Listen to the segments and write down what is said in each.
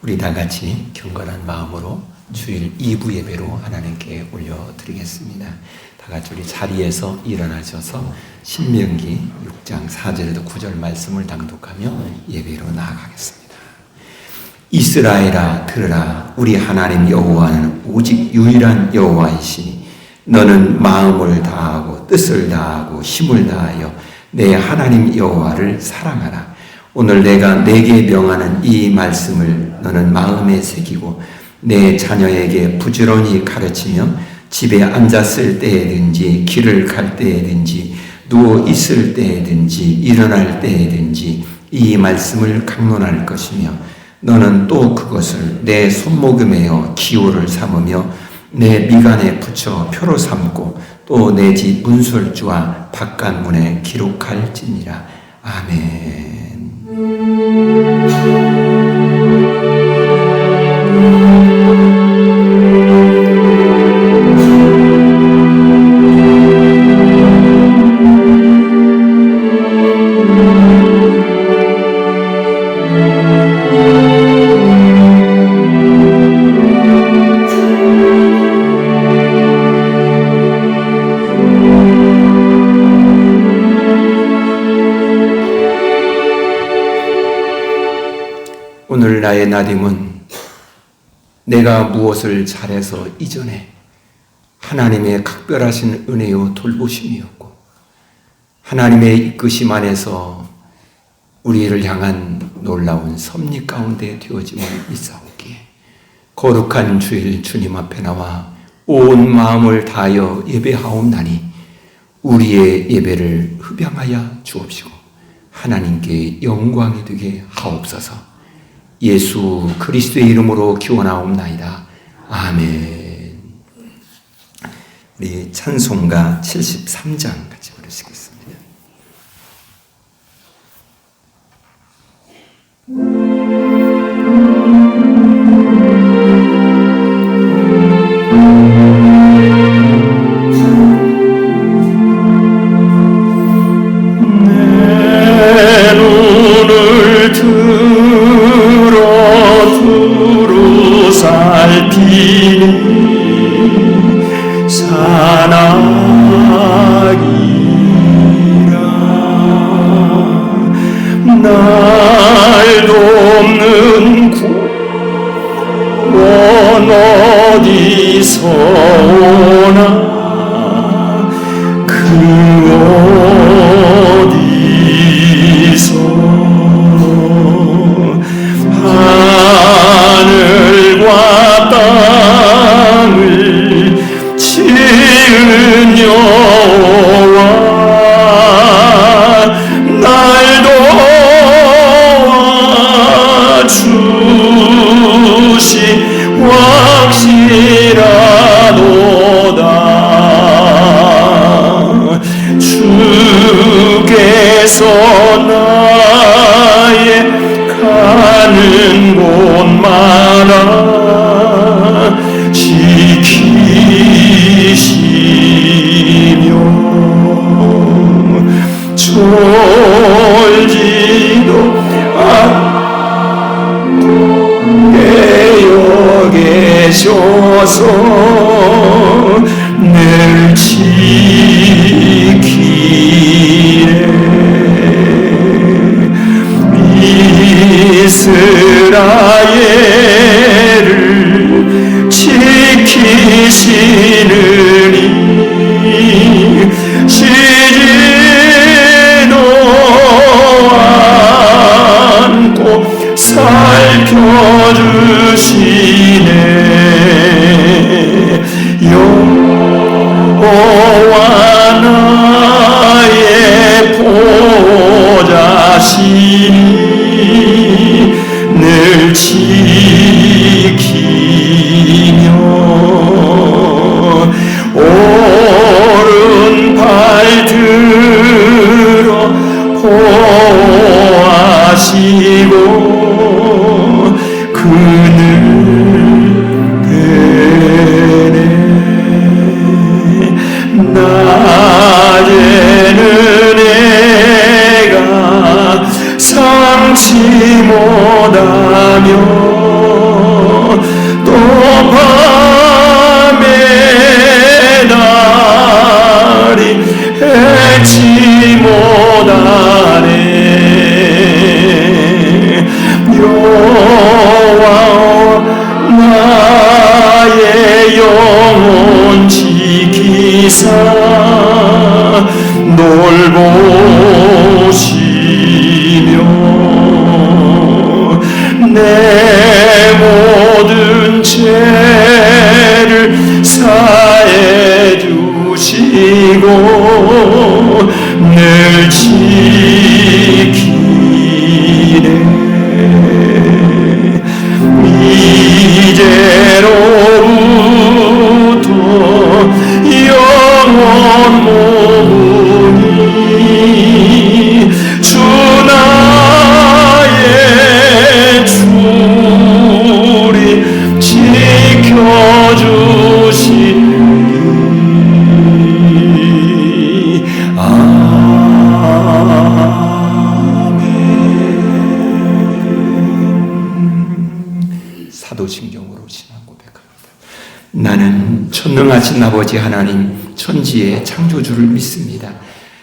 우리 다 같이 경건한 마음으로 주일 2부 예배로 하나님께 올려드리겠습니다. 다 같이 우리 자리에서 일어나셔서 신명기 6장 4절에도 9절 말씀을 당독하며 예배로 나아가겠습니다. 이스라엘아 들으라. 우리 하나님 여호와는 오직 유일한 여호와이시니 너는 마음을 다하고 뜻을 다하고 힘을 다하여 내 하나님 여호와를 사랑하라. 오늘 내가 내게 명하는 이 말씀을 너는 마음에 새기고 내 자녀에게 부지런히 가르치며 집에 앉았을 때에든지 길을 갈 때에든지 누워 있을 때에든지 일어날 때에든지 이 말씀을 강론할 것이며 너는 또 그것을 내 손목음에어 기호를 삼으며 내 미간에 붙여 표로 삼고 또 내 집 문설주와 바깥문에 기록할지니라. 아멘. 오늘 나의 나됨은 내가 무엇을 잘해서 이전에 하나님의 각별하신 은혜요 돌보심이었고 하나님의 이끄심 안에서 우리를 향한 놀라운 섭리 가운데 되어짐을 믿사오기에 거룩한 주일 주님 앞에 나와 온 마음을 다하여 예배하옵나니 우리의 예배를 흡양하여 주옵시고 하나님께 영광이 되게 하옵소서. 예수 그리스도의 이름으로 기원하옵나이다. 아멘. 우리 찬송가 73장 같이 부르시겠습니다. 주께서 나의 가는 곳마다 지키시며 졸지도 않게 여기셔서 늘 지키네. 이스라엘을 지키시느니 쉬지도 않고 살펴주시네. 여호와 나의 보좌시니 늘 지키며 오른팔 들어 보호하시고 그늘 되네. 낮에는 내가 상치 못하며 또 밤에 달이 해치 못하네. 여호와 나의 영혼 지키사 돌보시며 내 모든 죄를 사해 주시고 늘 지키네. 이제로부터 영원 모으니 주 나의 주리 지켜주시니. 아멘. 사도신경으로 신앙 고백합니다. 나는 전능하신 아버지 하나님 천지의 창조주를 믿습니다.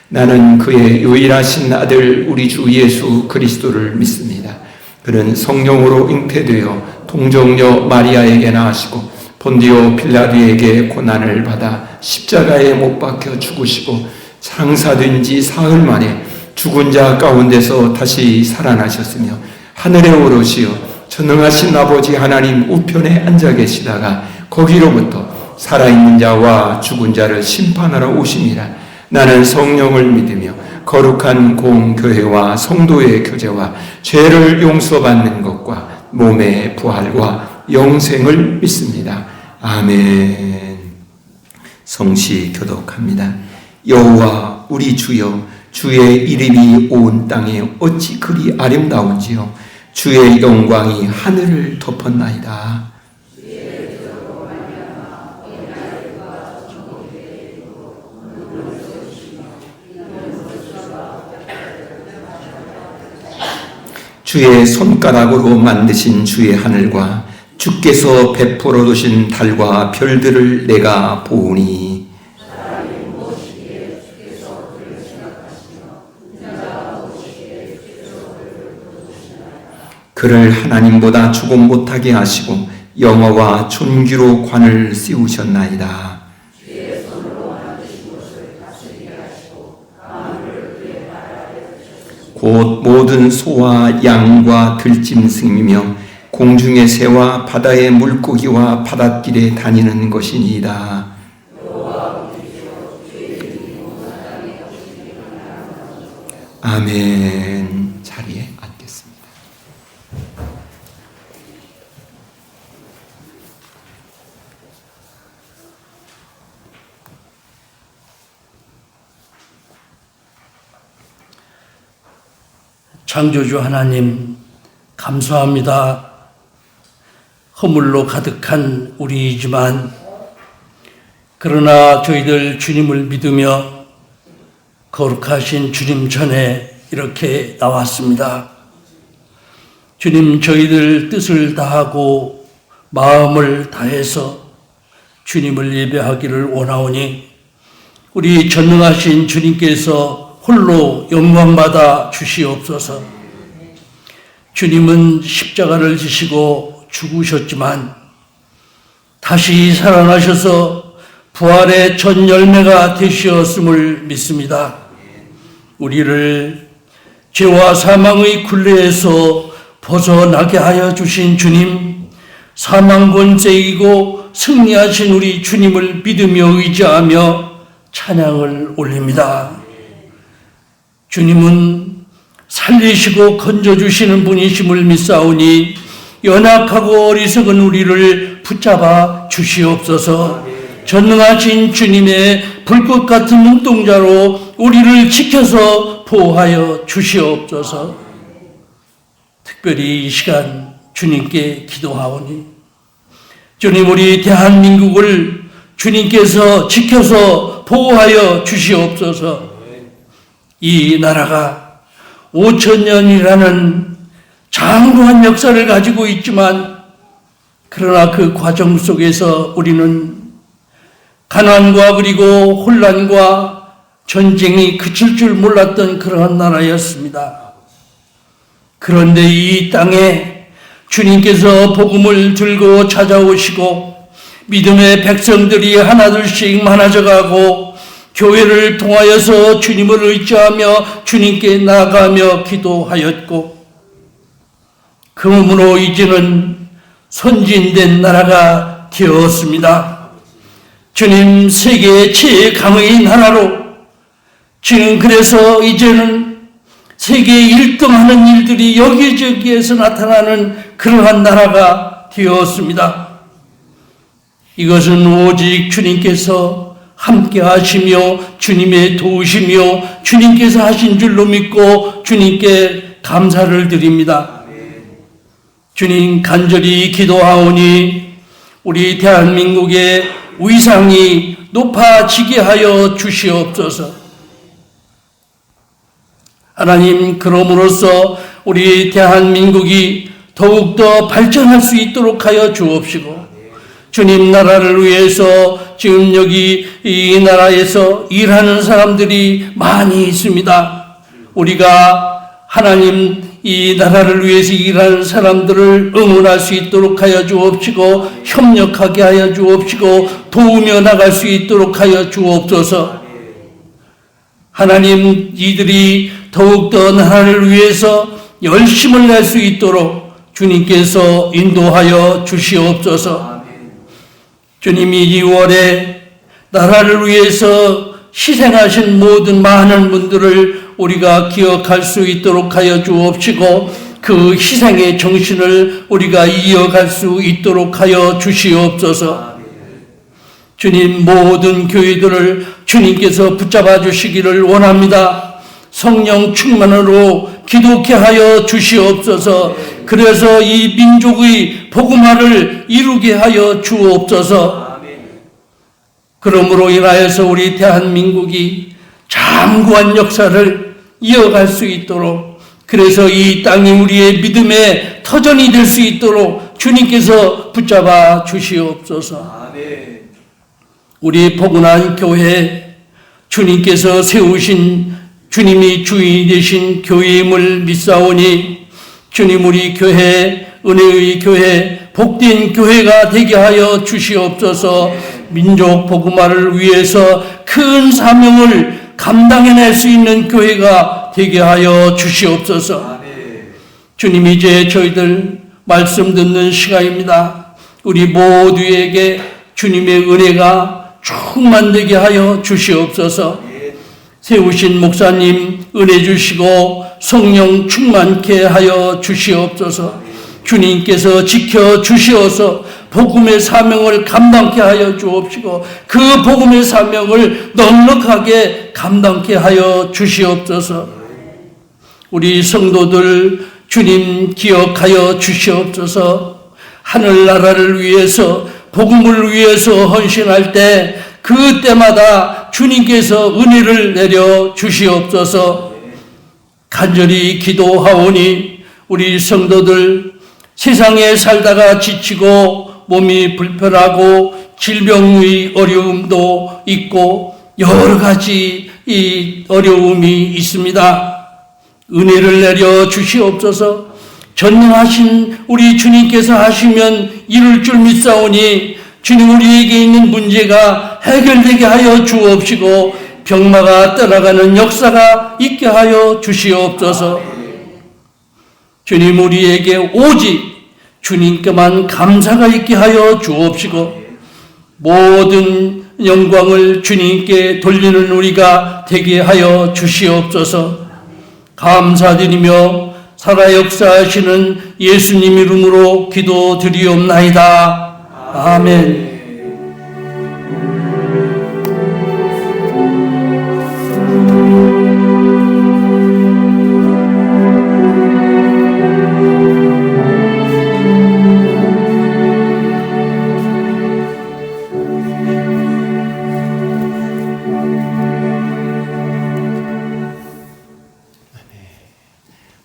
나는 그의 유일하신 아들 우리 주 예수 그리스도를 믿습니다. 그는 성령으로 잉태되어 동정녀 마리아에게 나으시고 본디오 빌라도에게 고난을 받아 십자가에 못 박혀 죽으시고 장사된 지 사흘 만에 죽은 자 가운데서 다시 살아나셨으며 하늘에 오르시어 전능하신 아버지 하나님 우편에 앉아 계시다가 거기로부터 살아있는 자와 죽은 자를 심판하러 오심이라. 나는 성령을 믿으며 거룩한 공교회와 성도의 교제와 죄를 용서받는 것과 몸의 부활과 영생을 믿습니다. 아멘. 성시 교독합니다. 여호와 우리 주여, 주의 이름이 온 땅에 어찌 그리 아름다운지요. 주의 영광이 하늘을 덮었나이다. 주의 손가락으로 만드신 주의 하늘과 주께서 베풀어 두신 달과 별들을 내가 보오니 그를 하나님보다 조금 못하게 하시고 영어와 존귀로 관을 씌우셨나이다. 곧 모든 소와 양과 들짐승이며 공중의 새와 바다의 물고기와 바닷길에 다니는 것이니이다. 아멘. 자리에 앉겠습니다. 창조주 하나님 감사합니다. 허물로 가득한 우리이지만 그러나 저희들 주님을 믿으며 거룩하신 주님 전에 이렇게 나왔습니다. 주님, 저희들 뜻을 다하고 마음을 다해서 주님을 예배하기를 원하오니 우리 전능하신 주님께서 홀로 영광받아 주시옵소서. 주님은 십자가를 지시고 죽으셨지만 다시 살아나셔서 부활의 첫 열매가 되셨음을 믿습니다. 우리를 죄와 사망의 굴레에서 벗어나게 하여 주신 주님, 사망 권세 이기고 승리하신 우리 주님을 믿으며 의지하며 찬양을 올립니다. 주님은 살리시고 건져주시는 분이심을 믿사오니 연약하고 어리석은 우리를 붙잡아 주시옵소서. 전능하신 주님의 불꽃 같은 눈동자로 우리를 지켜서 보호하여 주시옵소서. 특별히 이 시간 주님께 기도하오니 주님, 우리 대한민국을 주님께서 지켜서 보호하여 주시옵소서. 이 나라가 5,000년이라는 장구한 역사를 가지고 있지만 그러나 그 과정 속에서 우리는 가난과 그리고 혼란과 전쟁이 그칠 줄 몰랐던 그러한 나라였습니다. 그런데 이 땅에 주님께서 복음을 들고 찾아오시고 믿음의 백성들이 하나둘씩 많아져 가고 교회를 통하여서 주님을 의지하며 주님께 나아가며 기도하였고 그러므로 이제는 선진된 나라가 되었습니다. 주님, 세계 최강의 나라로 주님, 그래서 이제는 세계 1등하는 일들이 여기저기에서 나타나는 그러한 나라가 되었습니다. 이것은 오직 주님께서 함께 하시며 주님의 도우시며 주님께서 하신 줄로 믿고 주님께 감사를 드립니다. 주님, 간절히 기도하오니 우리 대한민국의 위상이 높아지게 하여 주시옵소서. 하나님, 그럼으로써 우리 대한민국이 더욱더 발전할 수 있도록 하여 주옵시고 주님, 나라를 위해서 지금 여기 이 나라에서 일하는 사람들이 많이 있습니다. 우리가 하나님, 이 나라를 위해서 일하는 사람들을 응원할 수 있도록 하여 주옵시고 협력하게 하여 주옵시고 도우며 나갈 수 있도록 하여 주옵소서. 하나님, 이들이 더욱더 나라를 위해서 열심을 낼 수 있도록 주님께서 인도하여 주시옵소서. 주님이 2월에 나라를 위해서 희생하신 모든 많은 분들을 우리가 기억할 수 있도록 하여 주옵시고 그 희생의 정신을 우리가 이어갈 수 있도록 하여 주시옵소서. 주님, 모든 교회들을 주님께서 붙잡아 주시기를 원합니다. 성령 충만으로 기도케 하여 주시옵소서. 그래서 이 민족의 복음화를 이루게 하여 주옵소서. 그러므로 인하여서 우리 대한민국이 장구한 역사를 이어갈 수 있도록, 그래서 이 땅이 우리의 믿음의 터전이 될 수 있도록 주님께서 붙잡아 주시옵소서. 우리 포근한 교회, 주님께서 세우신 주님이 주인이 되신 교회임을 믿사오니 주님, 우리 교회, 은혜의 교회, 복된 교회가 되게 하여 주시옵소서. 민족 복음화를 위해서 큰 사명을 감당해낼 수 있는 교회가 되게 하여 주시옵소서. 주님, 이제 저희들 말씀 듣는 시간입니다. 우리 모두에게 주님의 은혜가 충만되게 하여 주시옵소서. 세우신 목사님 은혜 주시고 성령 충만케 하여 주시옵소서. 주님께서 지켜 주시어서 복음의 사명을 감당케 하여 주옵시고 그 복음의 사명을 넉넉하게 감당케 하여 주시옵소서. 우리 성도들 주님 기억하여 주시옵소서. 하늘나라를 위해서 복음을 위해서 헌신할 때 그때마다 주님께서 은혜를 내려 주시옵소서. 간절히 기도하오니 우리 성도들 세상에 살다가 지치고 몸이 불편하고 질병의 어려움도 있고 여러 가지 이 어려움이 있습니다. 은혜를 내려 주시옵소서. 전능하신 우리 주님께서 하시면 이룰 줄 믿사오니 주님 우리에게 있는 문제가 해결되게 하여 주옵시고 병마가 떠나가는 역사가 있게 하여 주시옵소서. 주님 우리에게 오직 주님께만 감사가 있게 하여 주옵시고 모든 영광을 주님께 돌리는 우리가 되게 하여 주시옵소서. 감사드리며 살아 역사하시는 예수님 이름으로 기도드리옵나이다. 아멘.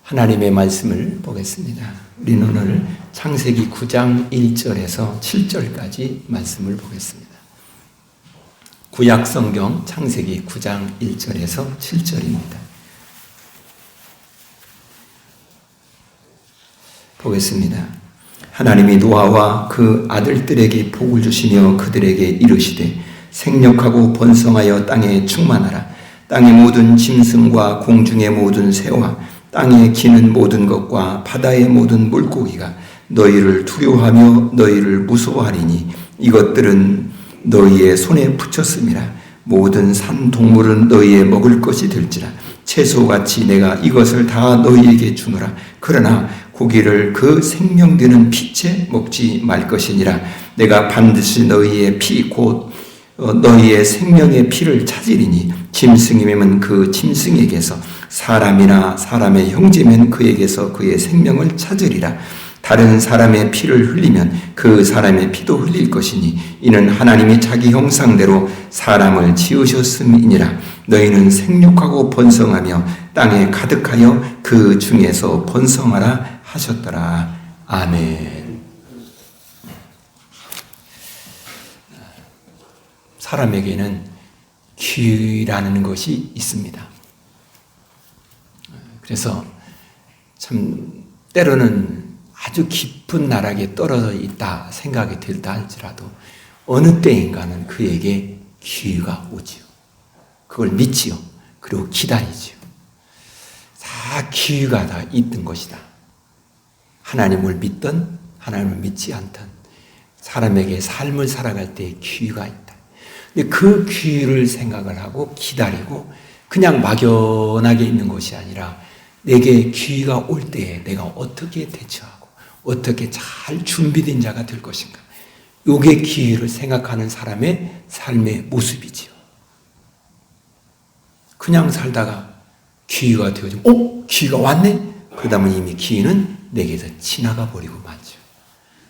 하나님의 말씀을 보겠습니다. 우리는 오늘 창세기 9장 1절에서 7절까지 말씀을 보겠습니다. 구약 성경 창세기 9장 1절에서 7절입니다. 보겠습니다. 하나님이 노아와 그 아들들에게 복을 주시며 그들에게 이르시되 생력하고 번성하여 땅에 충만하라. 땅의 모든 짐승과 공중의 모든 새와 땅에 기는 모든 것과 바다의 모든 물고기가 너희를 두려워하며 너희를 무서워하리니 이것들은 너희의 손에 붙였음이라. 모든 산 동물은 너희의 먹을 것이 될지라. 채소같이 내가 이것을 다 너희에게 주노라. 그러나 고기를 그 생명되는 피째 먹지 말 것이니라. 내가 반드시 너희의 피 곧 너희의 생명의 피를 찾으리니 짐승이면 그 짐승에게서 사람이나 사람의 형제면 그에게서 그의 생명을 찾으리라. 다른 사람의 피를 흘리면 그 사람의 피도 흘릴 것이니 이는 하나님이 자기 형상대로 사람을 지으셨음이니라. 너희는 생육하고 번성하며 땅에 가득하여 그 중에서 번성하라 하셨더라. 아멘. 사람에게는 귀라는 것이 있습니다. 그래서 참 때로는 아주 깊은 나락에 떨어져 있다 생각이 들다 할지라도 어느 때인가는 그에게 기회가 오지요. 그걸 믿지요. 그리고 기다리지요. 다 기회가 다 있던 것이다. 하나님을 믿든 하나님을 믿지 않든 사람에게 삶을 살아갈 때 기회가 있다. 근데 그 기회를 생각을 하고 기다리고 그냥 막연하게 있는 것이 아니라 내게 기회가 올 때에 내가 어떻게 대처하고 어떻게 잘 준비된 자가 될 것인가. 이게 기회를 생각하는 사람의 삶의 모습이지요. 그냥 살다가 기회가 되어지면 기회가 왔네? 그러다면 이미 기회는 내게서 지나가 버리고 말죠.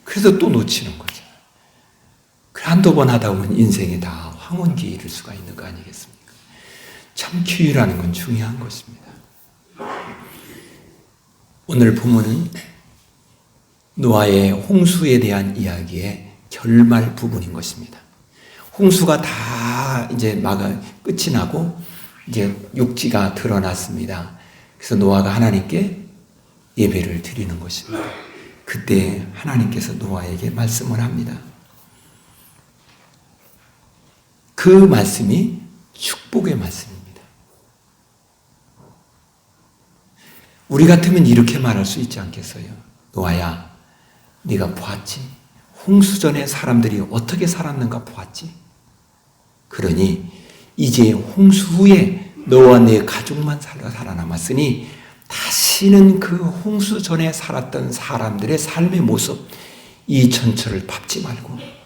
그래서 또 놓치는 거죠. 한두 번 하다 보면 인생에 다 황혼기에 이를 수가 있는 거 아니겠습니까? 참 기회라는 건 중요한 것입니다. 오늘 본문은 노아의 홍수에 대한 이야기의 결말 부분인 것입니다. 홍수가 다 이제 끝이 나고 이제 육지가 드러났습니다. 그래서 노아가 하나님께 예배를 드리는 것입니다. 그때 하나님께서 노아에게 말씀을 합니다. 그 말씀이 축복의 말씀입니다. 우리 같으면 이렇게 말할 수 있지 않겠어요? 노아야, 네가 보았지? 홍수 전에 사람들이 어떻게 살았는가 보았지? 그러니 이제 홍수 후에 너와 네 가족만 살아남았으니 다시는 그 홍수 전에 살았던 사람들의 삶의 모습, 이 전철을 밟지 말고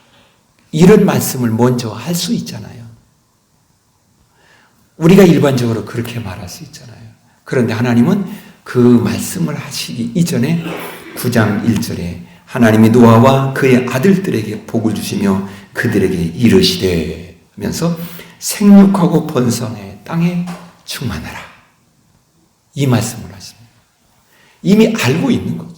이런 말씀을 먼저 할 수 있잖아요. 우리가 일반적으로 그렇게 말할 수 있잖아요. 그런데 하나님은 그 말씀을 하시기 이전에 9장 1절에 하나님이 노아와 그의 아들들에게 복을 주시며 그들에게 이르시되 하면서 생육하고 번성해 땅에 충만하라. 이 말씀을 하십니다. 이미 알고 있는 거죠.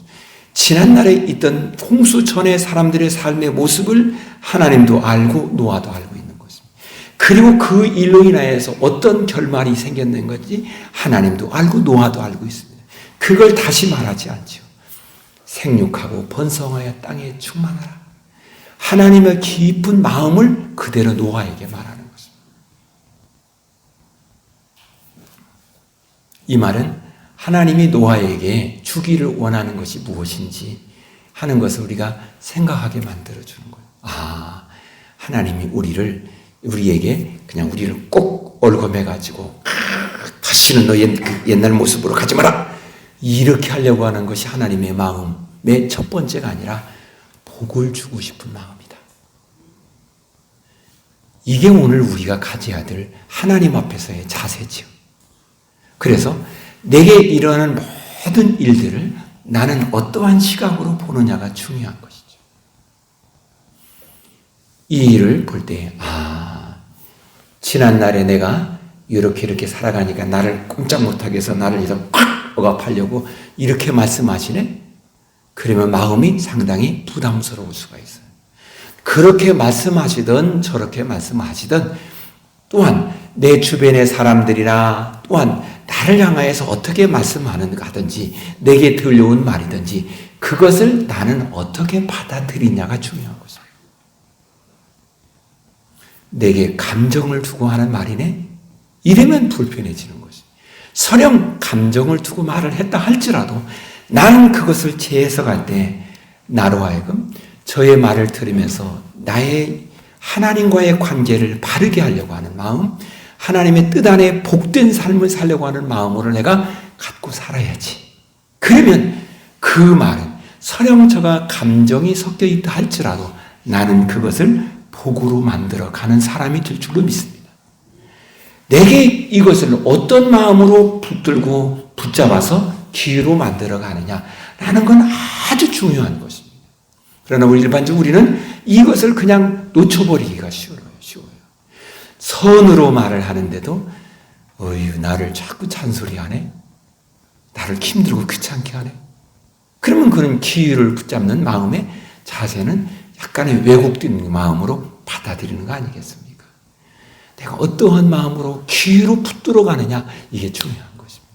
지난날에 있던 홍수 전의 사람들의 삶의 모습을 하나님도 알고 노아도 알고 있는 것입니다. 그리고 그 일로 인하여서 어떤 결말이 생겼는 건지 하나님도 알고 노아도 알고 있습니다. 그걸 다시 말하지 않죠. 생육하고 번성하여 땅에 충만하라. 하나님의 깊은 마음을 그대로 노아에게 말하는 것입니다. 이 말은 하나님이 노아에게 주기를 원하는 것이 무엇인지 하는 것을 우리가 생각하게 만들어주는 거예요. 아, 하나님이 우리에게 그냥 우리를 꼭 얽어매가지고 다시는 너 옛날 모습으로 가지 마라. 이렇게 하려고 하는 것이 하나님의 마음의 첫 번째가 아니라 복을 주고 싶은 마음이다. 이게 오늘 우리가 가져야 될 하나님 앞에서의 자세지요. 그래서 내게 일어나는 모든 일들을 나는 어떠한 시각으로 보느냐가 중요한 것이죠. 이 일을 볼 때, 지난날에 내가 이렇게 살아가니까 나를 꼼짝 못하게 해서 나를 이렇게 콱 억압하려고 이렇게 말씀하시네? 그러면 마음이 상당히 부담스러울 수가 있어요. 그렇게 말씀하시든 저렇게 말씀하시든 또한 내 주변의 사람들이나 또한 나를 향하여서 어떻게 말씀하는가든지 내게 들려온 말이든지 그것을 나는 어떻게 받아들이냐가 중요한 거죠. 내게 감정을 두고 하는 말이네? 이러면 불편해지는 거지. 설령 감정을 두고 말을 했다 할지라도 나는 그것을 재해석할 때 나로 하여금 저의 말을 들으면서 나의 하나님과의 관계를 바르게 하려고 하는 마음, 하나님의 뜻 안에 복된 삶을 살려고 하는 마음으로 내가 갖고 살아야지. 그러면 그 말은 설령 저가 감정이 섞여 있다 할지라도 나는 그것을 복으로 만들어 가는 사람이 될 줄로 믿습니다. 내게 이것을 어떤 마음으로 붙들고 붙잡아서 기회로 만들어 가느냐라는 건 아주 중요한 것입니다. 그러나 일반적으로 우리는 이것을 그냥 놓쳐버리기가 쉬워요. 선으로 말을 하는데도 나를 자꾸 잔소리하네. 나를 힘들고 귀찮게 하네. 그러면 그는 기회를 붙잡는 마음의 자세는 약간의 왜곡된 마음으로 받아들이는 거 아니겠습니까? 내가 어떠한 마음으로 기회로 붙들어 가느냐 이게 중요한 것입니다.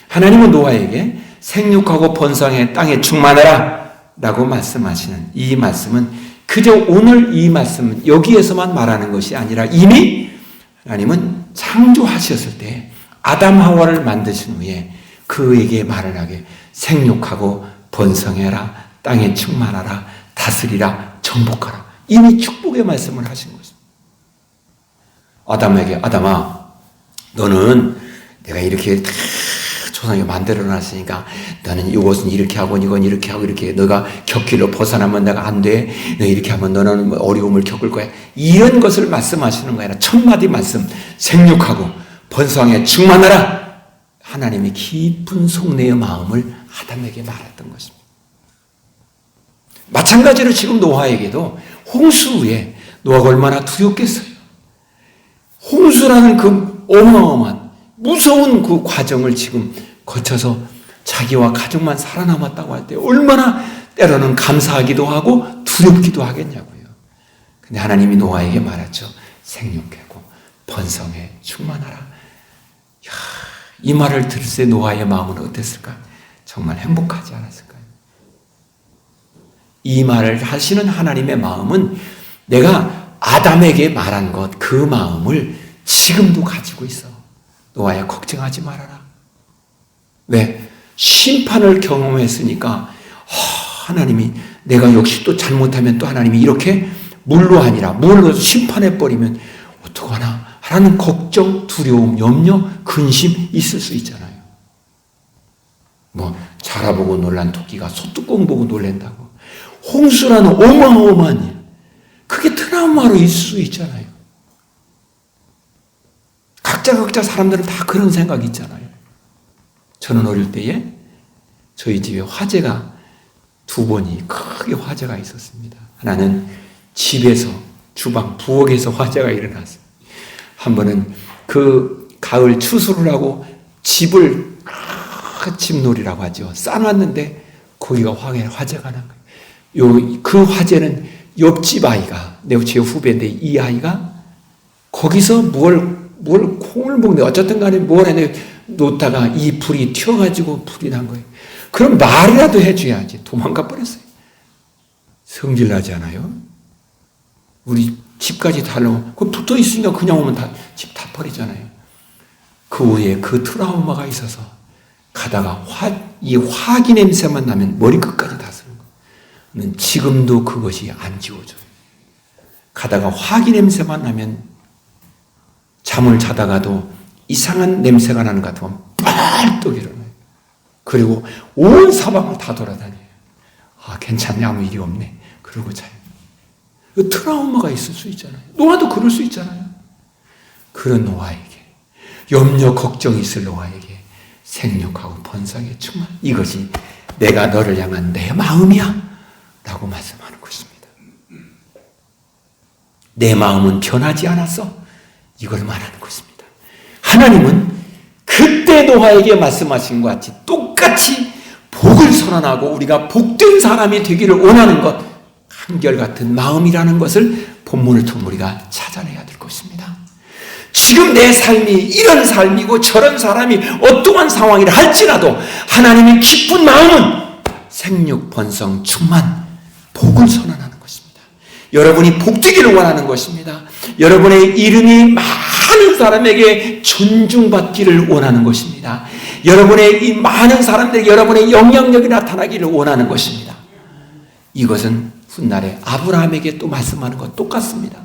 하나님은 노아에게 생육하고 번성해 땅에 충만하라 라고 말씀하시는 이 말씀은 그저 오늘 이 말씀은 여기에서만 말하는 것이 아니라 이미 하나님은 창조하셨을 때 아담 하와를 만드신 후에 그에게 말을 하게 생육하고 번성해라 땅에 충만하라 다스리라 정복하라 이미 축복의 말씀을 하신 것입니다. 아담에게 아담아 너는 내가 이렇게 다 조상이 만들어 놨으니까 너는 이것은 이렇게 하고 이건 이렇게 하고 이렇게 너가 곁길로 벗어나면 내가 안 돼. 너 이렇게 하면 너는 어려움을 겪을 거야. 이런 것을 말씀하시는 거야. 첫 마디 말씀 생육하고 번성해 충만하라. 하나님의 깊은 속내의 마음을 아담에게 말했던 것입니다. 마찬가지로 지금 노아에게도 홍수 후에 노아가 얼마나 두렵겠어요. 홍수라는 그 어마어마한 무서운 그 과정을 지금 거쳐서 자기와 가족만 살아남았다고 할 때 얼마나 때로는 감사하기도 하고 두렵기도 하겠냐고요. 근데 하나님이 노아에게 말했죠. 생육하고 번성해 충만하라. 이야, 이 말을 들을 때 노아의 마음은 어땠을까? 정말 행복하지 않았을까요? 이 말을 하시는 하나님의 마음은 내가 아담에게 말한 것, 그 마음을 지금도 가지고 있어. 노아야 걱정하지 말아라. 왜? 심판을 경험했으니까 하나님이 내가 역시 또 잘못하면 또 하나님이 이렇게 물로 아니라 물로 심판해버리면 어떡하나 하는 걱정, 두려움, 염려, 근심 있을 수 있잖아요. 뭐 자라보고 놀란 토끼가 소뚜껑 보고 놀란다고. 홍수라는 어마어마한 일. 그게 트라우마로 있을 수 있잖아요. 각자 사람들은 다 그런 생각이 있잖아요. 저는 어릴 때에 저희 집에 화재가 2번이 크게 화재가 있었습니다. 하나는 집에서 주방 부엌에서 화재가 일어났어요. 한 번은 그 가을 추수를 하고 집을 집놀이라고 하죠. 쌓아놨는데 거기가 화재가 난 거예요. 그 화재는 옆집 아이가, 제 후배인데 이 아이가 거기서 뭘 콩을 먹는데 어쨌든 간에 뭘 했는데 놓다가 이 불이 튀어가지고 불이 난 거예요. 그럼 말이라도 해줘야지. 도망가 버렸어요. 성질나지 않아요? 우리 집까지 달라고. 그 붙어 있으니까 그냥 오면 집 다 버리잖아요. 그 후에 그 트라우마가 있어서 가다가 이 화기 냄새만 나면 머리끝까지 다 쓰는 거예요. 지금도 그것이 안 지워져요. 가다가 화기 냄새만 나면 잠을 자다가도 이상한 냄새가 나는 것 같으면 빨떡 일어나요. 그리고 온 사방을 다 돌아다녀요. 괜찮네, 아무 일이 없네. 그러고 자요. 트라우마가 있을 수 있잖아요. 노아도 그럴 수 있잖아요. 그런 노아에게, 염려, 걱정이 있을 노아에게 생육하고 번성의 충만, 이것이 내가 너를 향한 내 마음이야 라고 말씀하는 것입니다. 내 마음은 변하지 않았어. 이걸 말하는 것입니다. 하나님은 그때 노아에게 말씀하신 것 같이 똑같이 복을 선언하고 우리가 복된 사람이 되기를 원하는 것, 한결같은 마음이라는 것을 본문을 통해 우리가 찾아내야 될 것입니다. 지금 내 삶이 이런 삶이고 저런 사람이 어떠한 상황이라 할지라도 하나님의 기쁜 마음은 생육, 번성, 충만, 복을 선언하는 것입니다. 여러분이 복되기를 원하는 것입니다. 여러분의 이름이 많은 사람에게 존중받기를 원하는 것입니다. 여러분의 이 많은 사람들에게 여러분의 영향력이 나타나기를 원하는 것입니다. 이것은 훗날에 아브라함에게 또 말씀하는 것 똑같습니다.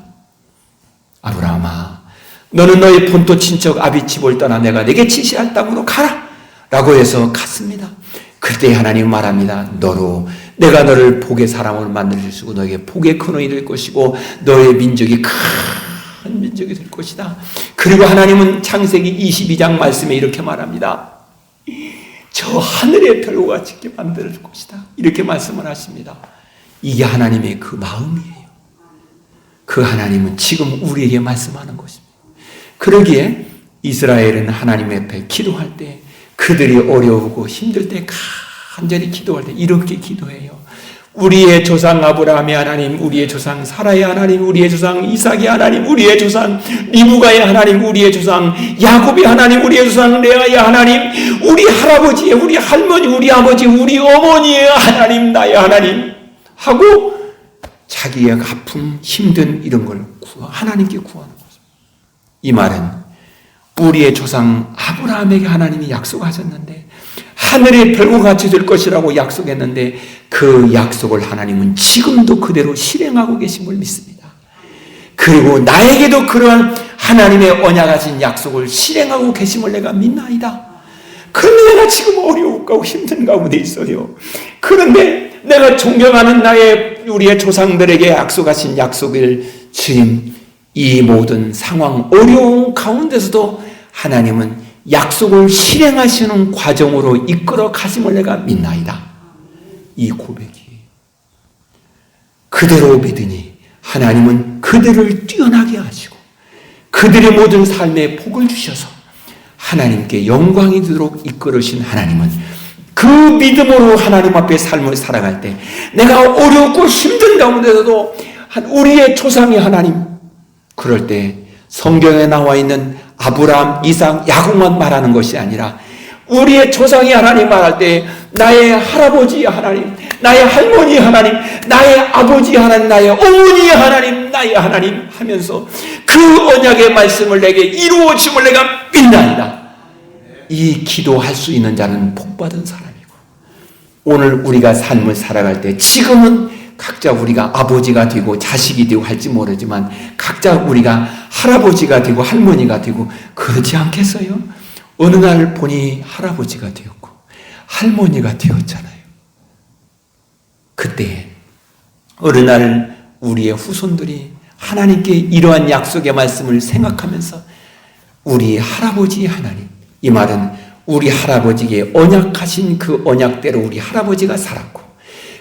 아브라함아, 너는 너의 본토 친척 아비집을 떠나 내가 내게 지시할 땅으로 가라 라고 해서 갔습니다. 그때 하나님 말합니다. 너로 내가 너를 복의 사람으로 만들 것이고 너에게 복의 근원이 될 것이고 너의 민족이 큰 민족이 될 것이다. 그리고 하나님은 창세기 22장 말씀에 이렇게 말합니다. 저 하늘의 별과 같이 만들어 줄 것이다. 이렇게 말씀을 하십니다. 이게 하나님의 그 마음이에요. 그 하나님은 지금 우리에게 말씀하는 것입니다. 그러기에 이스라엘은 하나님 앞에 기도할 때 그들이 어려우고 힘들 때 간절히 기도할 때 이렇게 기도해요. 우리의 조상 아브라함의 하나님, 우리의 조상 사라의 하나님, 우리의 조상 이삭의 하나님, 우리의 조상 리브가의 하나님, 우리의 조상 야곱의 하나님, 우리의 조상 레아의 하나님, 우리 할아버지의, 우리 할머니, 우리 아버지, 우리 어머니의 하나님, 나의 하나님 하고 자기의 아픔, 힘든 이런 걸 하나님께 구하는 거죠. 이 말은 우리의 조상 아브라함에게 하나님이 약속하셨는데 하늘의 별과 같이 될 것이라고 약속했는데 그 약속을 하나님은 지금도 그대로 실행하고 계심을 믿습니다. 그리고 나에게도 그러한 하나님의 언약하신 약속을 실행하고 계심을 내가 믿나이다. 그런데 내가 지금 어려우고 힘든 가운데 있어요. 그런데 내가 존경하는 우리의 조상들에게 약속하신 약속을 주님, 이 모든 상황, 어려운 가운데서도 하나님은 약속을 실행하시는 과정으로 이끌어 가심을 내가 믿나이다. 이 고백이 그대로 믿으니 하나님은 그들을 뛰어나게 하시고 그들의 모든 삶에 복을 주셔서 하나님께 영광이 되도록 이끌으신 하나님은 그 믿음으로 하나님 앞에 삶을 살아갈 때 내가 어렵고 힘든 가운데서도 우리의 조상의 하나님, 그럴 때 성경에 나와 있는 아브라함, 이삭, 야곱만 말하는 것이 아니라 우리의 조상의 하나님 말할 때 나의 할아버지 하나님, 나의 할머니 하나님, 나의 아버지 하나님, 나의 어머니의 하나님, 나의 하나님 하면서 그 언약의 말씀을 내게 이루어 주심을 내가 믿나이다. 이 기도할 수 있는 자는 복받은 사람이고, 오늘 우리가 삶을 살아갈 때 지금은 각자 우리가 아버지가 되고 자식이 되고 할지 모르지만 각자 우리가 할아버지가 되고 할머니가 되고 그렇지 않겠어요? 어느 날 보니 할아버지가 되었고 할머니가 되었잖아요. 그때 어느 날 우리의 후손들이 하나님께 이러한 약속의 말씀을 생각하면서 우리 할아버지 하나님, 이 말은 우리 할아버지에게 언약하신 그 언약대로 우리 할아버지가 살았고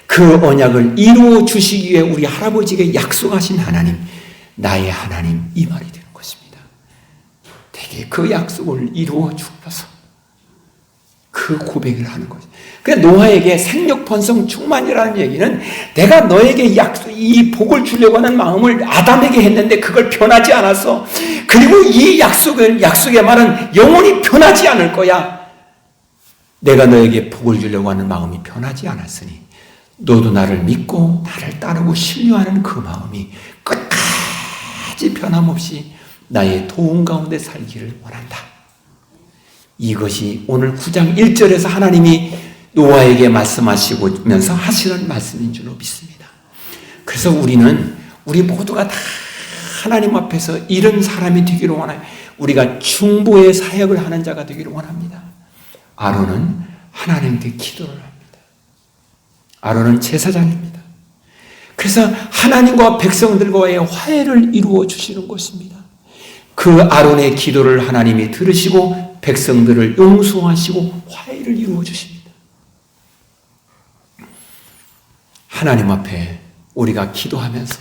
그 언약을 이루어 주시기 위해 우리 할아버지에게 약속하신 하나님, 나의 하나님, 이 말이 되는 것입니다. 되게 그 약속을 이루어 주셔서 그 고백을 하는 거죠. 그러니까 노아에게 생력 번성 충만이라는 얘기는 내가 너에게 이 복을 주려고 하는 마음을 아담에게 했는데 그걸 변하지 않았어. 그리고 이 약속의 말은 영원히 변하지 않을 거야. 내가 너에게 복을 주려고 하는 마음이 변하지 않았으니 너도 나를 믿고 나를 따르고 신뢰하는 그 마음이 끝까지 변함없이 나의 도움 가운데 살기를 원한다. 이것이 오늘 9장 1절에서 하나님이 노아에게 말씀하시면서 하시는 말씀인 줄로 믿습니다. 그래서 우리 모두가 다 하나님 앞에서 이런 사람이 되기를 원해요. 우리가 중보의 사역을 하는 자가 되기를 원합니다. 아론은 하나님께 기도를 합니다. 아론은 제사장입니다. 그래서 하나님과 백성들과의 화해를 이루어 주시는 것입니다. 그 아론의 기도를 하나님이 들으시고 백성들을 용서하시고 화해를 이루어 주십니다. 하나님 앞에 우리가 기도하면서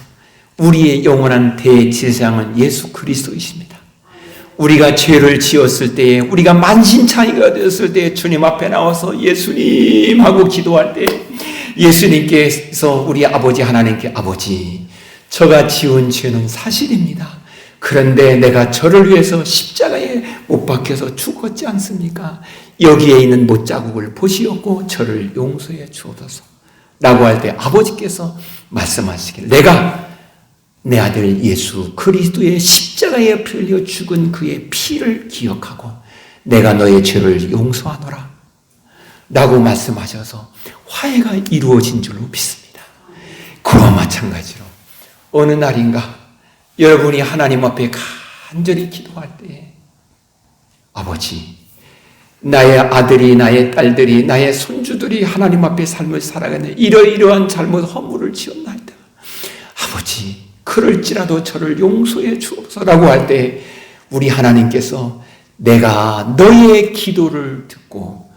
우리의 영원한 대제사장은 예수 그리스도이십니다. 우리가 죄를 지었을 때에, 우리가 만신창이가 되었을 때에 주님 앞에 나와서 예수님 하고 기도할 때 예수님께서 우리 아버지 하나님께 아버지, 저가 지은 죄는 사실입니다. 그런데 내가 저를 위해서 십자가에 못 박혀서 죽었지 않습니까? 여기에 있는 못자국을 보시었고 저를 용서해 주옵소서 라고 할 때 아버지께서 말씀하시길, 내가 내 아들 예수 그리스도의 십자가에 피 흘려 죽은 그의 피를 기억하고 내가 너의 죄를 용서하노라 라고 말씀하셔서 화해가 이루어진 줄로 믿습니다. 그와 마찬가지로 어느 날인가 여러분이 하나님 앞에 간절히 기도할 때 아버지, 나의 아들이, 나의 딸들이, 나의 손주들이 하나님 앞에 삶을 살아가는 이러이러한 잘못 허물을 지었나이다. 아버지, 그럴지라도 저를 용서해 주옵소서라고 할 때 우리 하나님께서 내가 너의 기도를 듣고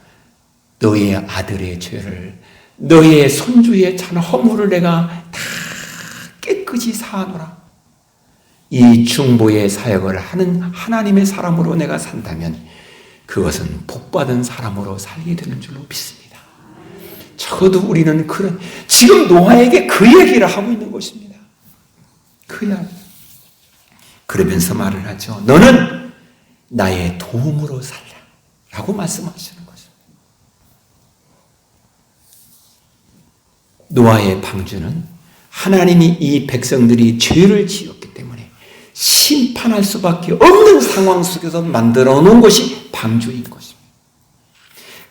너의 아들의 죄를, 너의 손주의 찬 허물을 내가 다 깨끗이 사하노라. 이 중보의 사역을 하는 하나님의 사람으로 내가 산다면 그것은 복받은 사람으로 살게 되는 줄로 믿습니다. 적어도 우리는 지금 노아에게 그 얘기를 하고 있는 것입니다. 그 이야기. 그러면서 말을 하죠. 너는 나의 도움으로 살라 라고 말씀하시는 거죠. 노아의 방주는 하나님이 이 백성들이 죄를 지었기 때문에 심판할 수밖에 없는 상황 속에서 만들어 놓은 것이 방주인 것입니다.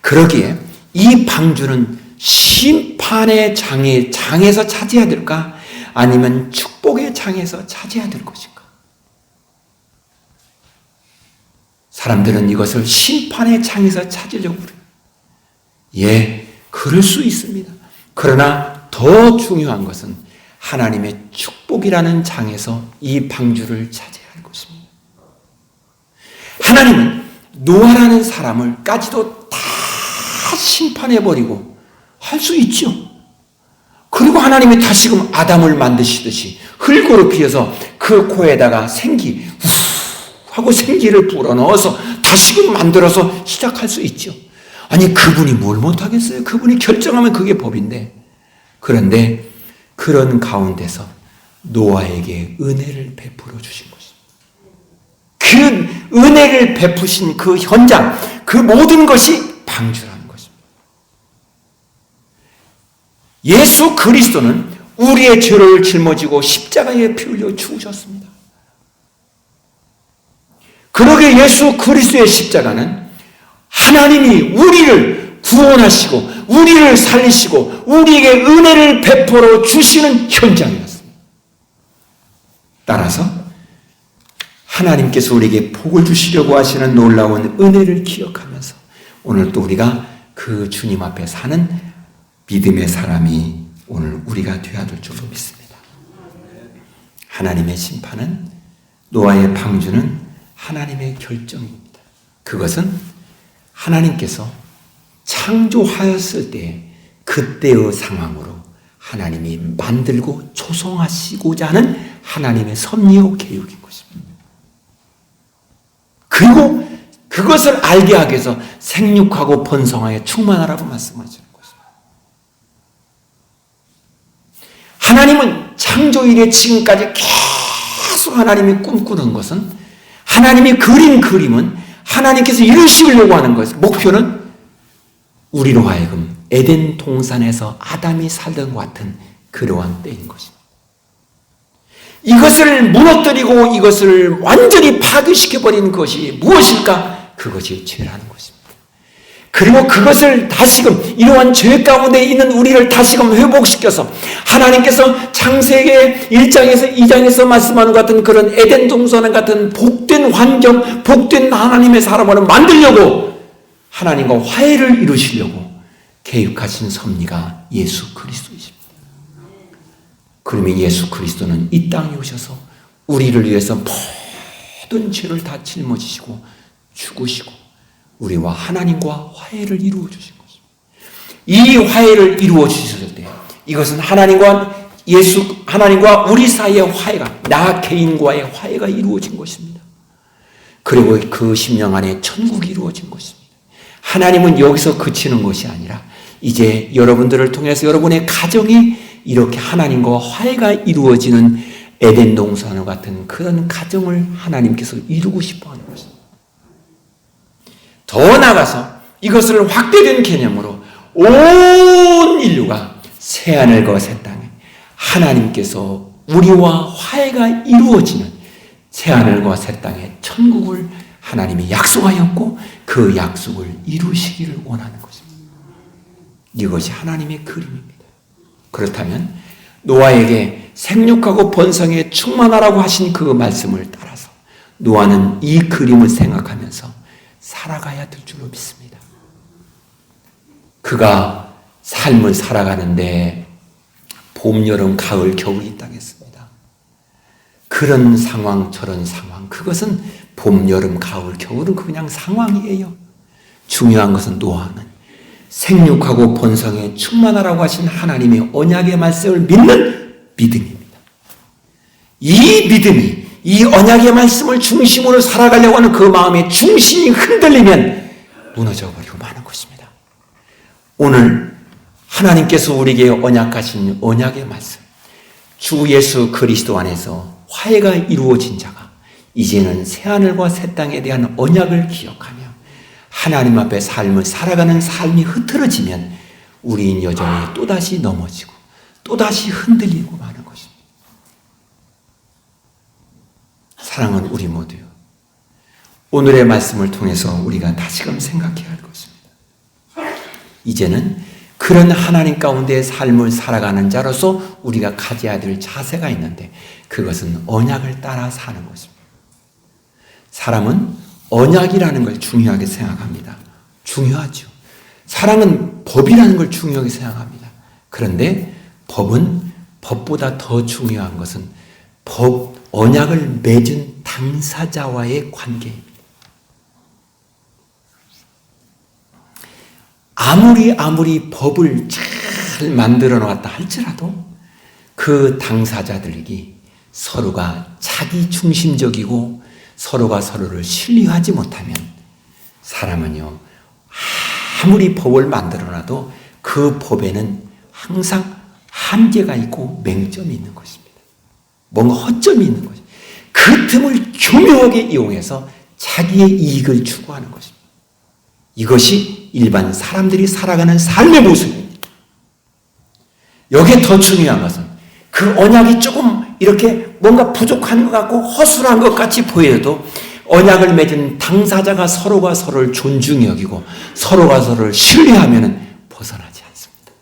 그러기에 이 방주는 심판의 장에서 차지해야 될까? 아니면 축복의 장에서 차지해야 될 것인가? 사람들은 이것을 심판의 장에서 찾으려고 그래요. 예, 그럴 수 있습니다. 그러나 더 중요한 것은 하나님의 축복이라는 장에서 이 방주를 차지해야 할 것입니다. 하나님은 노아라는 사람을까지도 다 심판해버리고 할 수 있죠. 그리고 하나님이 다시금 아담을 만드시듯이 흙으로 비어서 그 코에다가 생기 하고 생기를 불어넣어서 다시금 만들어서 시작할 수 있죠. 아니 그분이 뭘 못하겠어요? 그분이 결정하면 그게 법인데. 그런데 그런 가운데서 노아에게 은혜를 베풀어 주신 것입니다. 그 은혜를 베푸신 그 현장, 그 모든 것이 방주라는 것입니다. 예수 그리스도는 우리의 죄를 짊어지고 십자가에 피 흘려 죽으셨습니다. 그러게 예수 그리스도의 십자가는 하나님이 우리를 구원하시고 우리를 살리시고 우리에게 은혜를 베풀어 주시는 현장이었습니다. 따라서 하나님께서 우리에게 복을 주시려고 하시는 놀라운 은혜를 기억하면서 오늘 또 우리가 그 주님 앞에 사는 믿음의 사람이 오늘 우리가 되어야 될 줄로 믿습니다. 하나님의 심판은, 노아의 방주는 하나님의 결정입니다. 그것은 하나님께서 창조하였을 때 그때의 상황으로 하나님이 만들고 조성하시고자 하는 하나님의 섭리와 계획인 것입니다. 그리고 그것을 알게 하기 위해서 생육하고 번성하여 충만하라고 말씀하시는 것입니다. 하나님은 창조 이래 지금까지 계속 하나님이 꿈꾸는 것은, 하나님이 그린 그림은 하나님께서 이루시려고 하는 것, 목표는 우리로 하여금 에덴 동산에서 아담이 살던 것 같은 그러한 때인 것입니다. 이것을 무너뜨리고 이것을 완전히 파괴시켜버리는 것이 무엇일까? 그것이 죄라는 것입니다. 그리고 그것을 다시금 이러한 죄 가운데 있는 우리를 다시금 회복시켜서 하나님께서 창세기 1장에서 2장에서 말씀하는 것 같은 그런 에덴 동산 같은 복된 환경, 복된 하나님의 사람으로 만들려고 하나님과 화해를 이루시려고 계획하신 섭리가 예수 그리스도이십니다. 그러면 예수 그리스도는 이 땅에 오셔서 우리를 위해서 모든 죄를 다 짊어지시고 죽으시고 우리와 하나님과 화해를 이루어 주신 것입니다. 이 화해를 이루어 주셨을 때 이것은 하나님과 우리 사이의 화해가, 나 개인과의 화해가 이루어진 것입니다. 그리고 그 심령 안에 천국이 이루어진 것입니다. 하나님은 여기서 그치는 것이 아니라 이제 여러분들을 통해서 여러분의 가정이 이렇게 하나님과 화해가 이루어지는 에덴 동산과 같은 그런 가정을 하나님께서 이루고 싶어 하는 것입니다. 더 나아가서 이것을 확대된 개념으로 온 인류가 새하늘과 새 땅에 하나님께서 우리와 화해가 이루어지는 새하늘과 새 땅에 천국을 하나님이 약속하였고 그 약속을 이루시기를 원하는 것입니다. 이것이 하나님의 그림입니다. 그렇다면 노아에게 생육하고 번성에 충만하라고 하신 그 말씀을 따라서 노아는 이 그림을 생각하면서 살아가야 될 줄로 믿습니다. 그가 삶을 살아가는데 봄, 여름, 가을, 겨울이 있다겠습니다. 그런 상황, 저런 상황, 그것은 봄, 여름, 가을, 겨울은 그냥 상황이에요. 중요한 것은 노아는 생육하고 번성에 충만하라고 하신 하나님의 언약의 말씀을 믿는 믿음입니다. 이 믿음이 이 언약의 말씀을 중심으로 살아가려고 하는 그 마음의 중심이 흔들리면 무너져버리고 마는 것입니다. 오늘 하나님께서 우리에게 언약하신 언약의 말씀, 주 예수 그리스도 안에서 화해가 이루어진 자가 이제는 새하늘과 새 땅에 대한 언약을 기억하며 하나님 앞에 삶을 살아가는 삶이 흐트러지면 우리는 여전히 또다시 넘어지고 또다시 흔들리고 마는 것입니다. 사랑하는 우리 모두요, 오늘의 말씀을 통해서 우리가 다시금 생각해야 할 것입니다. 이제는 그런 하나님 가운데 삶을 살아가는 자로서 우리가 가져야 될 자세가 있는데 그것은 언약을 따라 사는 것입니다. 사람은 언약이라는 걸 중요하게 생각합니다. 중요하죠. 사람은 법이라는 걸 중요하게 생각합니다. 그런데 법보다 더 중요한 것은 언약을 맺은 당사자와의 관계입니다. 아무리 법을 잘 만들어 놓았다 할지라도 그 당사자들이 서로가 자기 중심적이고 서로가 서로를 신뢰하지 못하면 사람은요, 아무리 법을 만들어놔도 그 법에는 항상 한계가 있고 맹점이 있는 것입니다. 뭔가 허점이 있는 것입니다. 그 틈을 교묘하게 이용해서 자기의 이익을 추구하는 것입니다. 이것이 일반 사람들이 살아가는 삶의 모습입니다. 여기에 더 중요한 것은 그 언약이 조금 이렇게 뭔가 부족한 것 같고 허술한 것 같이 보여도 언약을 맺은 당사자가 서로가 서로를 존중히 여기고 서로가 서로를 신뢰하면 벗어나지 않습니다.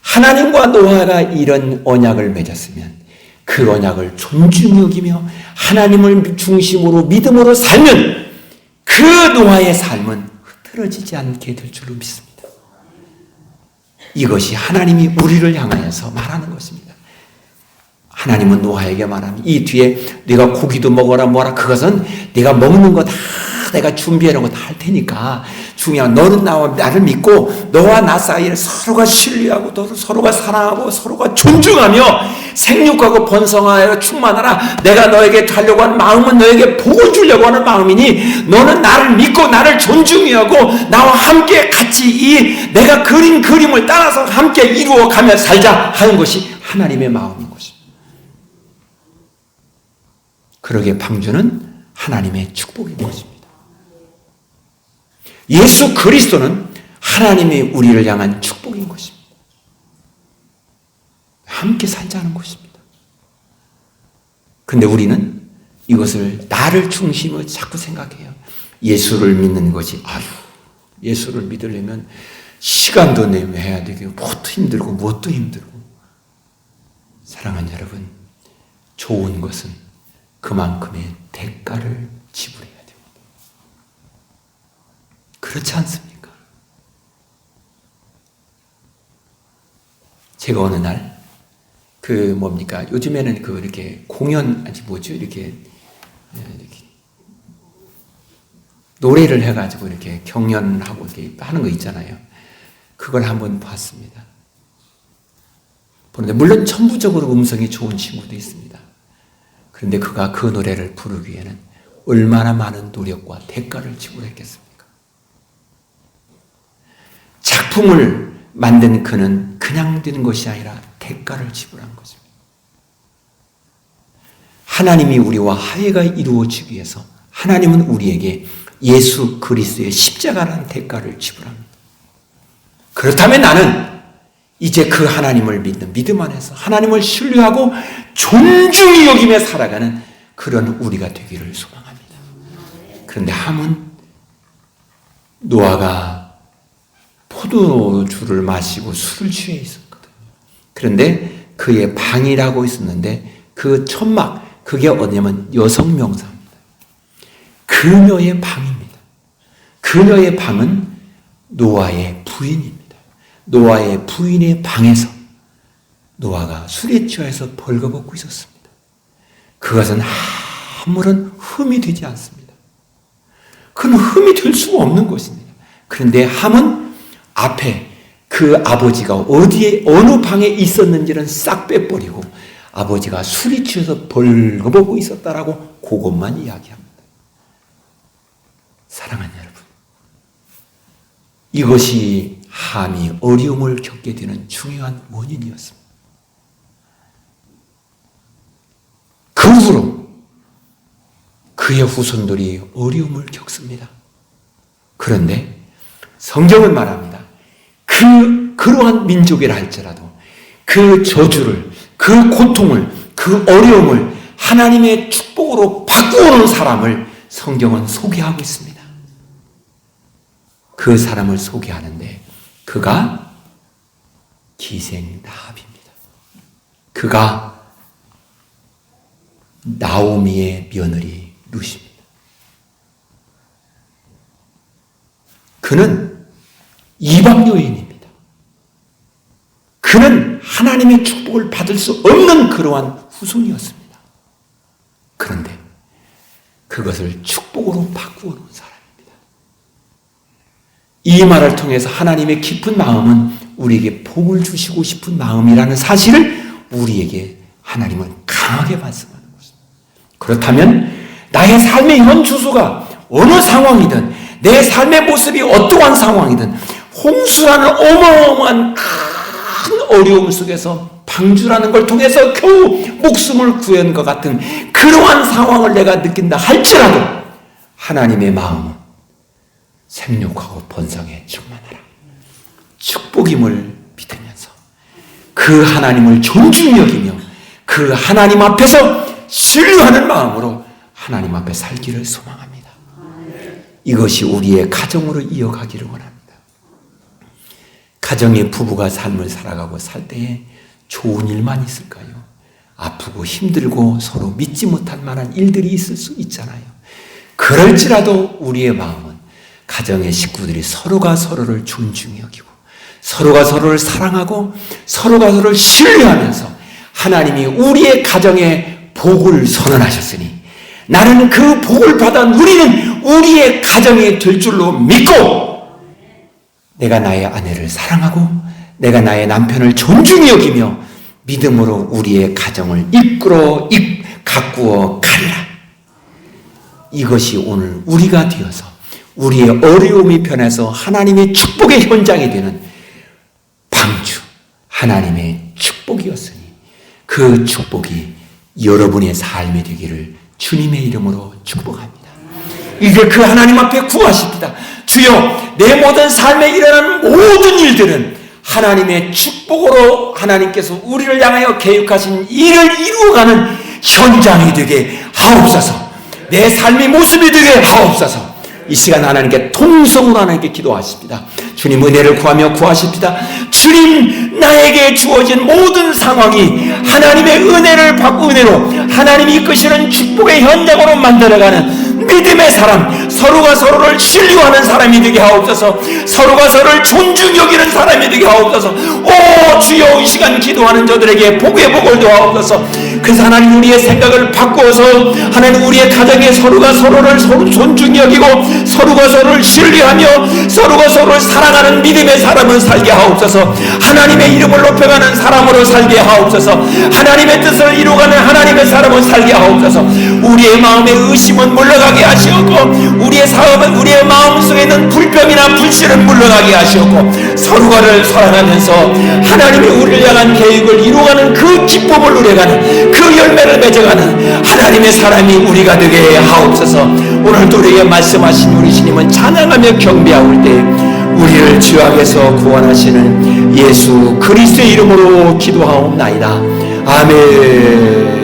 하나님과 노아가 이런 언약을 맺었으면 그 언약을 존중히 여기며 하나님을 중심으로 믿음으로 살면 그 노아의 삶은 흐트러지지 않게 될 줄로 믿습니다. 이것이 하나님이 우리를 향하여서 말하는 것입니다. 하나님은 노아에게 말합니다. 이 뒤에 네가 고기도 먹어라 뭐라, 그것은 네가 먹는 거 다 내가 준비해놓은 거 다 할 테니까 중요한 너는 나를 믿고 너와 나 사이에 서로가 신뢰하고 서로가 사랑하고 서로가 존중하며 생육하고 번성하여 충만하라. 내가 너에게 하려고 하는 마음은 너에게 복을 주려고 하는 마음이니 너는 나를 믿고 나를 존중하고 나와 함께 같이 이 내가 그린 그림을 따라서 함께 이루어가며 살자 하는 것이 하나님의 마음인 것입니다. 그러기에 방주는 하나님의 축복인 것입니다. 예수 그리스도는 하나님이 우리를 향한 축복인 것입니다. 함께 살자는 것입니다. 그런데 우리는 이것을 나를 중심으로 자꾸 생각해요. 예수를 믿는 것이 예수를 믿으려면 시간도 내야 되고 무엇도 힘들고 무엇도 힘들고. 사랑하는 여러분, 좋은 것은 그만큼의 대가를 지불해야 됩니다. 그렇지 않습니까? 제가 어느 날 요즘에는 이렇게 공연 이렇게 노래를 해가지고 이렇게 경연하고 이렇게 하는 거 있잖아요. 그걸 한번 봤습니다. 그런데 물론 천부적으로 음성이 좋은 친구도 있습니다. 그런데 그가 그 노래를 부르기 위해는 얼마나 많은 노력과 대가를 지불했겠습니까? 작품을 만든 그는 그냥 되는 것이 아니라 대가를 지불한 것입니다. 하나님이 우리와 화해가 이루어지기 위해서 하나님은 우리에게 예수 그리스도의 십자가라는 대가를 지불합니다. 그렇다면 나는 이제 그 하나님을 믿는 믿음 안에서 하나님을 신뢰하고 존중히 여기며 살아가는 그런 우리가 되기를 소망합니다. 그런데 함은 노아가 포도주를 마시고 술을 취해 있었거든요. 그런데 그의 방이라고 있었는데 그 천막, 그게 어디냐면 여성 명사입니다. 그녀의 방입니다. 그녀의 방은 노아의 부인입니다. 노아의 부인의 방에서 노아가 술에 취해서 벌거벗고 있었습니다. 그것은 아무런 흠이 되지 않습니다. 그건 흠이 될 수가 없는 것입니다. 그런데 함은 앞에 그 아버지가 어디에 어느 방에 있었는지는 싹 빼버리고 아버지가 술이 취해서 벌거벗고 있었다라고 그것만 이야기합니다. 사랑하는 여러분, 이것이 함이 어려움을 겪게 되는 중요한 원인이었습니다. 그 후로 그의 후손들이 어려움을 겪습니다. 그런데 성경은 말합니다. 그러한 민족이라 할지라도 그 저주를, 그 고통을, 그 어려움을 하나님의 축복으로 바꾸어놓은 사람을 성경은 소개하고 있습니다. 그 사람을 소개하는데 그가 기생라합입니다. 그가 나오미의 며느리 룻입니다. 그는 이방 여인입니다. 그는 하나님의 축복을 받을 수 없는 그러한 후손이었습니다. 그런데 그것을 축복으로 바꾸어 놓은 사람입니다. 이 말을 통해서 하나님의 깊은 마음은 우리에게 복을 주시고 싶은 마음이라는 사실을 우리에게 하나님은 강하게 말씀하는 것입니다. 그렇다면 나의 삶의 현 주소가 어느 상황이든 내 삶의 모습이 어떠한 상황이든 홍수라는 어마어마한 큰 어려움 속에서 방주라는 걸 통해서 겨우 목숨을 구한 것 같은 그러한 상황을 내가 느낀다 할지라도 하나님의 마음은 생육하고 번성에 충만하라. 축복임을 믿으면서 그 하나님을 존중히 여기며 그 하나님 앞에서 신뢰하는 마음으로 하나님 앞에 살기를 소망합니다. 이것이 우리의 가정으로 이어가기를 원합니다. 가정의 부부가 삶을 살아가고 살 때에 좋은 일만 있을까요? 아프고 힘들고 서로 믿지 못할 만한 일들이 있을 수 있잖아요. 그럴지라도 우리의 마음은 가정의 식구들이 서로가 서로를 존중히 여기고 서로가 서로를 사랑하고 서로가 서로를 신뢰하면서 하나님이 우리의 가정에 복을 선언하셨으니 나는 그 복을 받아 누리는 우리의 가정이 될 줄로 믿고 내가 나의 아내를 사랑하고 내가 나의 남편을 존중히 여기며 믿음으로 우리의 가정을 가꾸어 가리라. 이것이 오늘 우리가 되어서 우리의 어려움이 변해서 하나님의 축복의 현장이 되는 방주, 하나님의 축복이었으니 그 축복이 여러분의 삶이 되기를 주님의 이름으로 축복합니다. 이제 그 하나님 앞에 구하십니다. 주여, 내 모든 삶에 일어나는 모든 일들은 하나님의 축복으로 하나님께서 우리를 향하여 계획하신 일을 이루어가는 현장이 되게 하옵소서. 내 삶의 모습이 되게 하옵소서. 이 시간 하나님께 통성으로 하나님께 기도하십니다. 주님 은혜를 구하며 구하십니다. 주님, 나에게 주어진 모든 상황이 하나님의 은혜를 받고 은혜로 하나님이 이끄시는 축복의 현장으로 만들어가는 믿음의 사람, 서로가 서로를 신뢰하는 사람이 되게 하옵소서. 서로가 서로를 존중 여기는 사람이 되게 하옵소서. 오 주여, 이 시간 기도하는 저들에게 복의 복을 도하옵소서. 그래서 하나님 우리의 생각을 바꾸어서 하나님 우리의 가정에 서로가 서로를 존중 여기고 서로가 서로를 신뢰하며 서로가 서로를 사랑하는 믿음의 사람을 살게 하옵소서. 하나님의 이름을 높여가는 사람으로 살게 하옵소서. 하나님의 뜻을 이루어가는 하나님의 사람을 살게 하옵소서. 우리의 마음에 의심은 물러가게 하시옵고 우리의 사업은 우리의 마음속에 있는 불평이나 불신은 물러가게 하시옵고 서로가를 사랑하면서 하나님이 우리를 향한 계획을 이루어가는 그 기쁨을 누려가는 그 열매를 맺어가는 하나님의 사람이 우리가 되게 하옵소서. 오늘도 우리에게 말씀하신 우리 주님은 찬양하며 경배하올 때 우리를 죄악에서 구원하시는 예수 그리스도의 이름으로 기도하옵나이다. 아멘.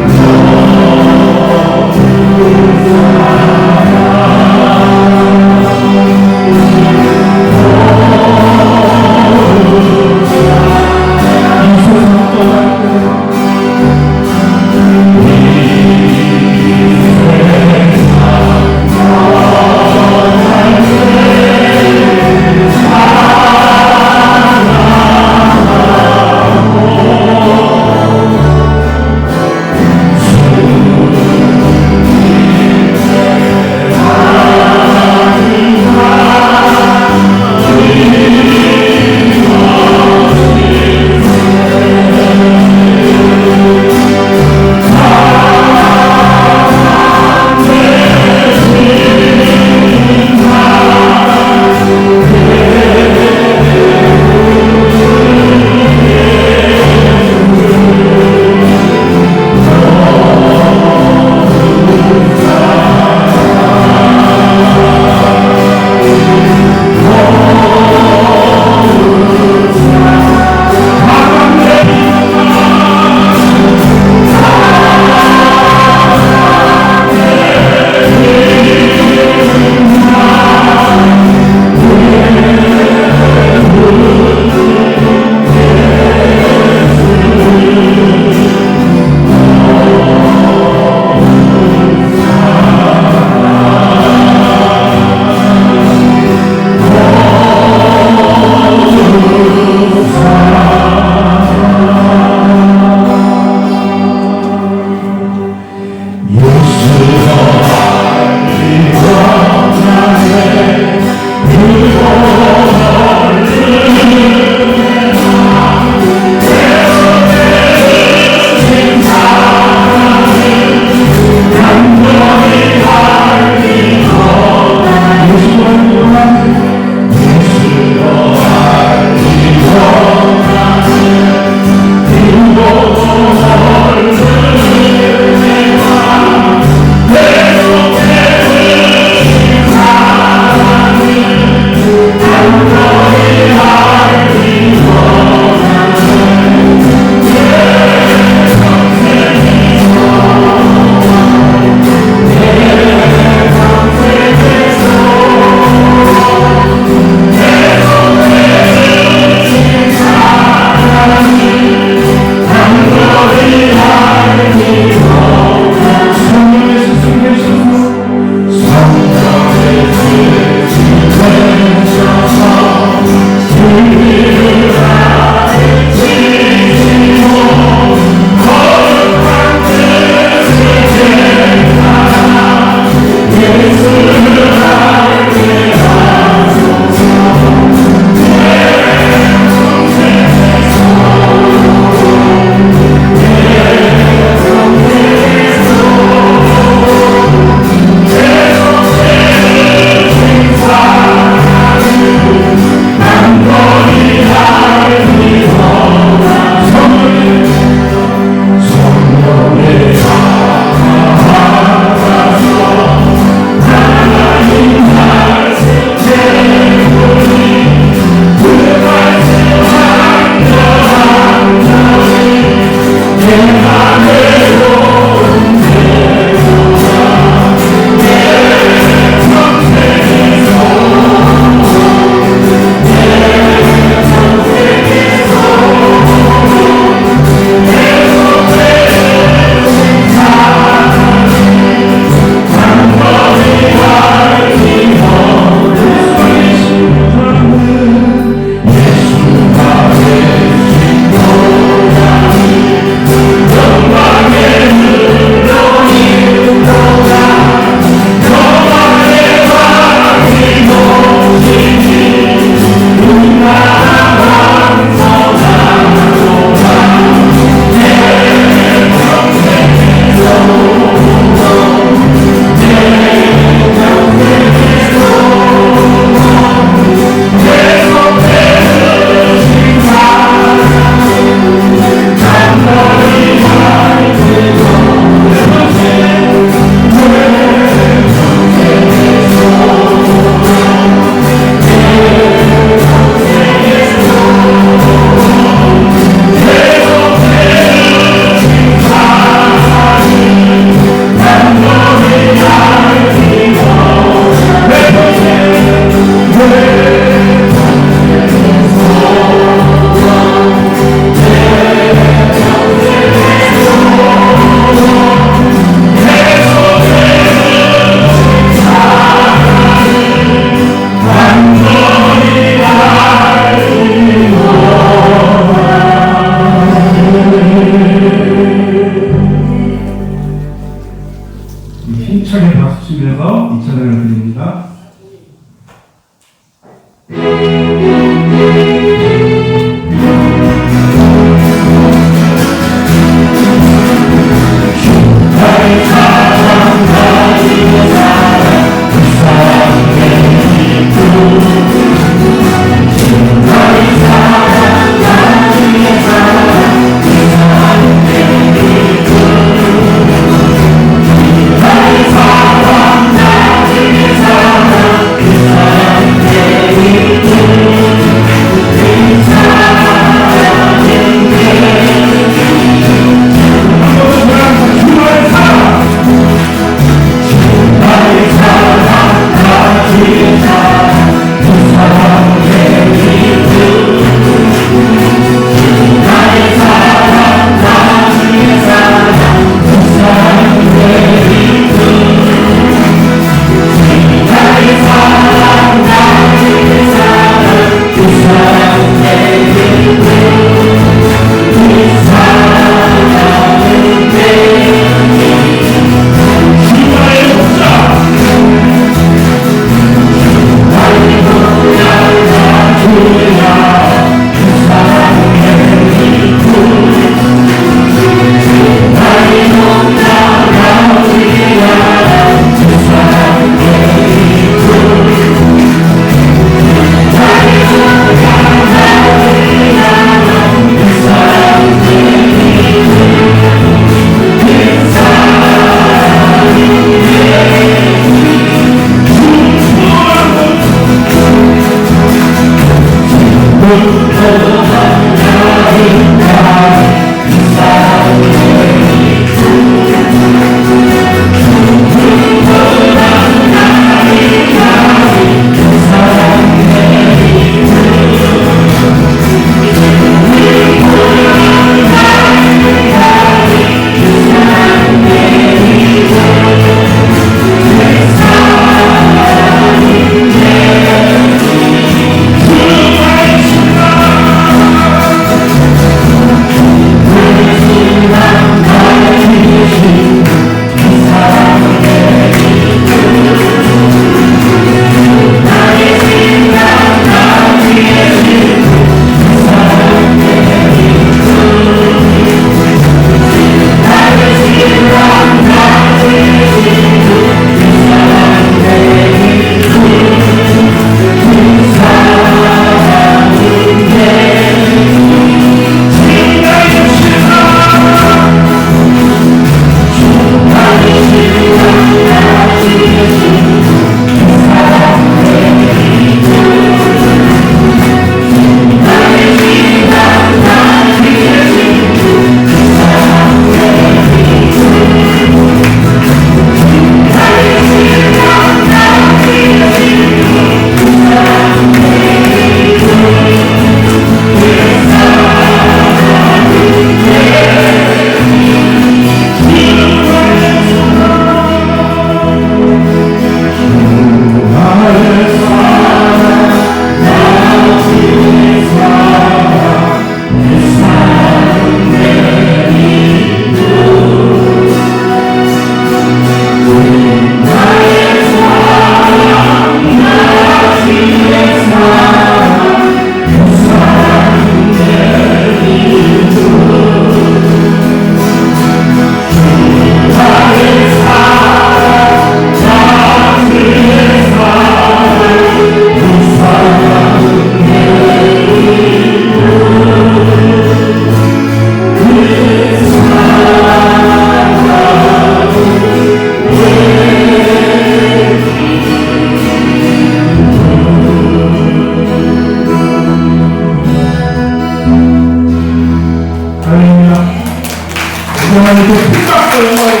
하나님께 풍각과 영광을